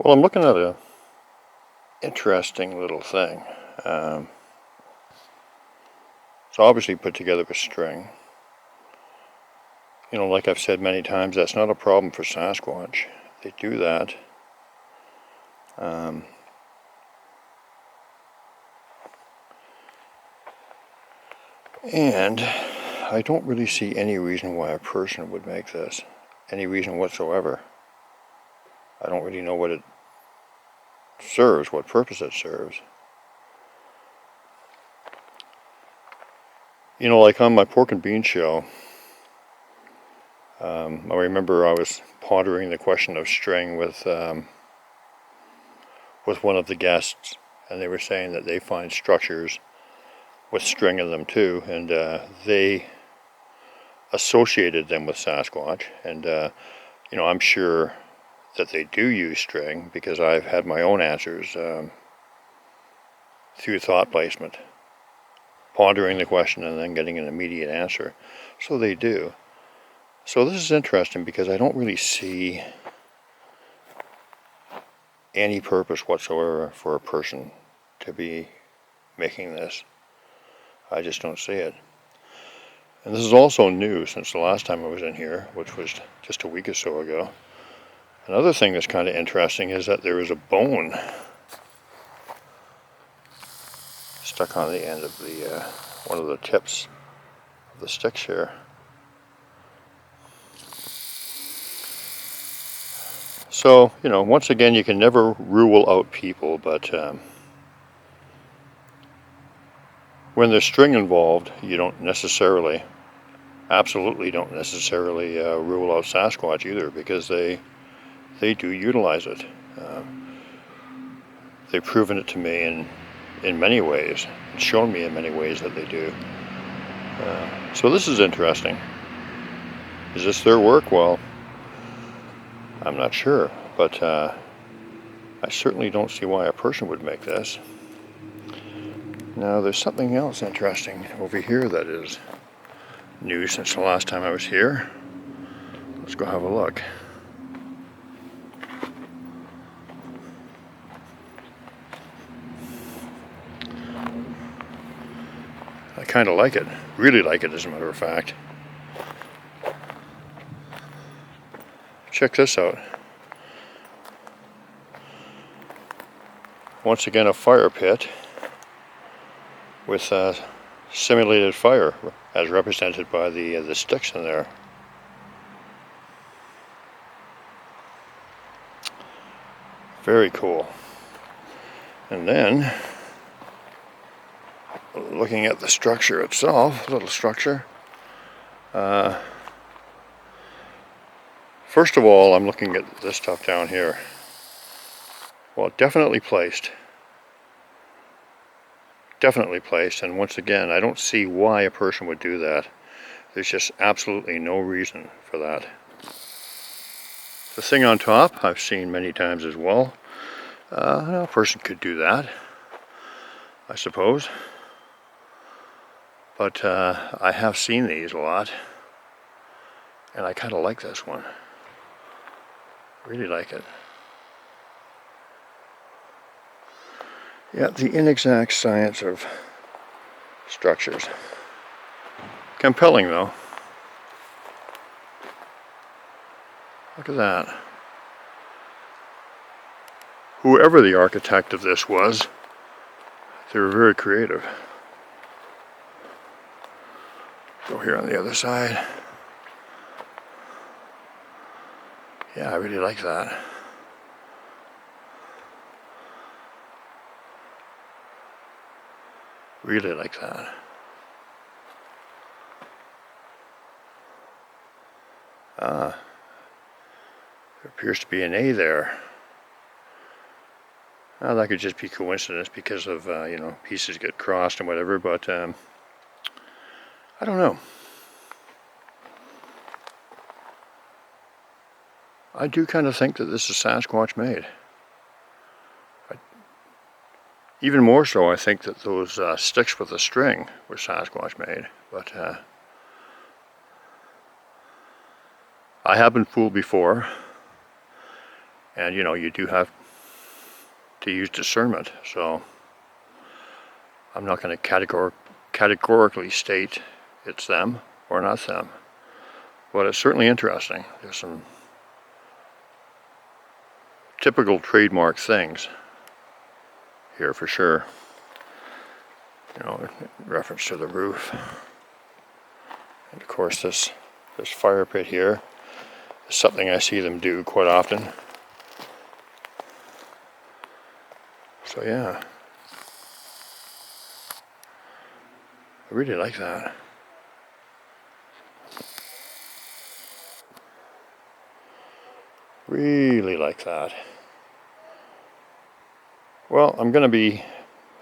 Well, I'm looking at a interesting little thing. It's obviously put together with string. You know, like I've said many times, that's not a problem for Sasquatch. They do that. And I don't really see any reason why a person would make this. Any reason whatsoever. I don't really know what it serves, what purpose it serves. You know, like on my pork and bean show, I remember I was pondering the question of string with one of the guests, and they were saying that they find structures with string in them too, and they associated them with Sasquatch. And you know, I'm sure that they do use string because I've had my own answers through thought placement, pondering the question and then getting an immediate answer. So they do. So this is interesting because I don't really see any purpose whatsoever for a person to be making this. I just don't see it. And this is also new since the last time I was in here, which was just a week or so ago. Another thing that's kind of interesting is that there is a bone stuck on the end of the one of the tips of the sticks here. So, you know, once again, you can never rule out people, but when there's string involved, you don't necessarily, absolutely don't necessarily rule out Sasquatch either, because they do utilize it. They've proven it to me in many ways, shown me in many ways that they do. So this is interesting. Is this their work? Well, I'm not sure, but I certainly don't see why a person would make this. Now, there's something else interesting over here that is new since the last time I was here. Let's go have a look. I kind of like it, really like it as a matter of fact. Check this out. Once again, a fire pit with simulated fire as represented by the sticks in there. Very cool. And then, looking at the structure itself, little structure. First of all, I'm looking at this stuff down here. Well, definitely placed. Definitely placed, and once again, I don't see why a person would do that. There's just absolutely no reason for that. The thing on top, I've seen many times as well. A person could do that, I suppose. But I have seen these a lot, and I kind of like this one. Really like it. Yeah, the inexact science of structures. Compelling, though. Look at that. Whoever the architect of this was, they were very creative. Go here on the other side. Yeah, I really like that. Really like that. There appears to be an A there. That could just be coincidence because of, you know, pieces get crossed and whatever, but I don't know. I do kind of think that this is Sasquatch made. Even more so, I think that those sticks with the string were Sasquatch made, but I have been fooled before, and you know, you do have to use discernment. So I'm not going to categorically state it's them or not them. But it's certainly interesting. There's some typical trademark things here for sure. You know, in reference to the roof. And of course this fire pit here is something I see them do quite often. So yeah. I really like that. Really like that. Well, I'm going to be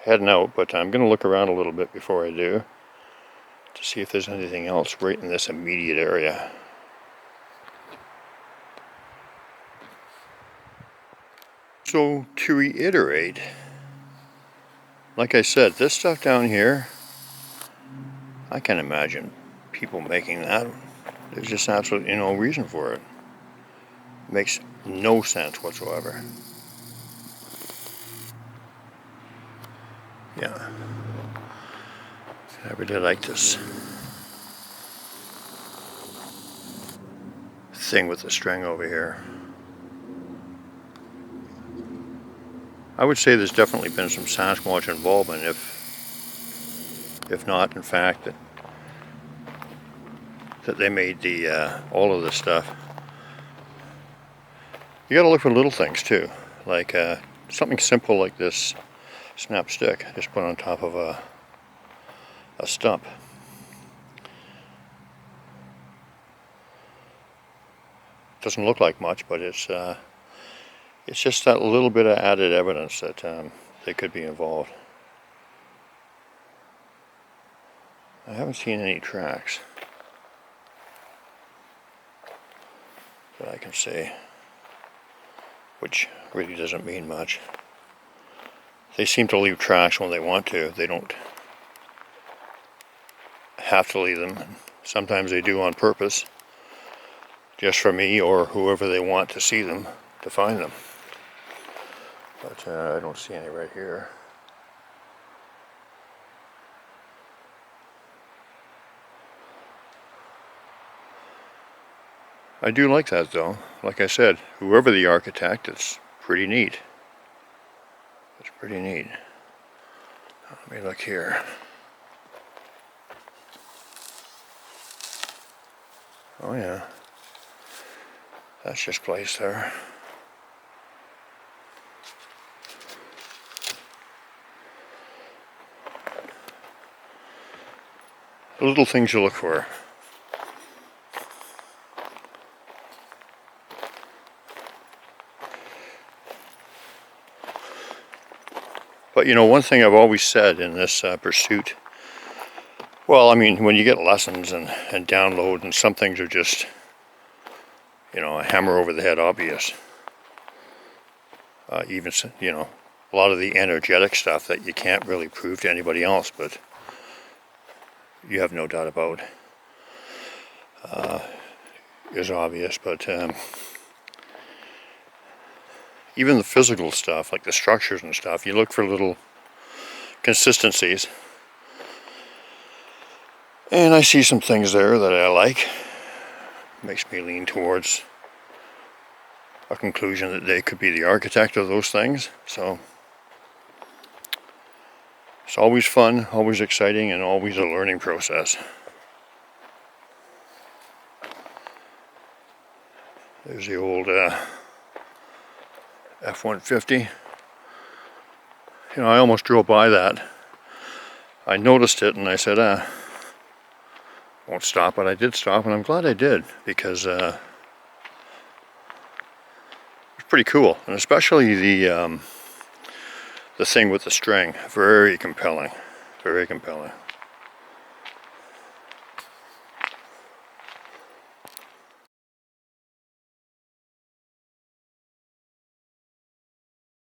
heading out, but I'm going to look around a little bit before I do to see if there's anything else right in this immediate area. So to reiterate, like I said, this stuff down here, I can't imagine people making that. There's just absolutely no reason for it. Makes no sense whatsoever. Yeah. I really like this thing with the string over here. I would say there's definitely been some Sasquatch involvement, if not, in fact, that they made the all of this stuff. You got to look for little things too, like something simple like this snap stick, just put on top of a stump. Doesn't look like much, but it's just that little bit of added evidence that they could be involved. I haven't seen any tracks that I can see, which really doesn't mean much. They seem to leave tracks when they want to. They don't have to leave them. Sometimes they do on purpose, just for me or whoever they want to see them, to find them. But I don't see any right here. I do like that though. Like I said, whoever the architect, it's pretty neat. It's pretty neat. Let me look here. Oh yeah. That's just placed there. The little things you look for. But you know, one thing I've always said in this pursuit, well, I mean, when you get lessons and download, and some things are just, you know, a hammer over the head obvious. Even, you know, a lot of the energetic stuff that you can't really prove to anybody else, but you have no doubt about is obvious. But even the physical stuff, like the structures and stuff, you look for little consistencies. And I see some things there that I like. Makes me lean towards a conclusion that they could be the architect of those things. So it's always fun, always exciting, and always a learning process. There's the old F-150. You know, I almost drove by that. I noticed it and I said, won't stop, but I did stop, and I'm glad I did, because it's pretty cool, and especially the thing with the string, very compelling, very compelling.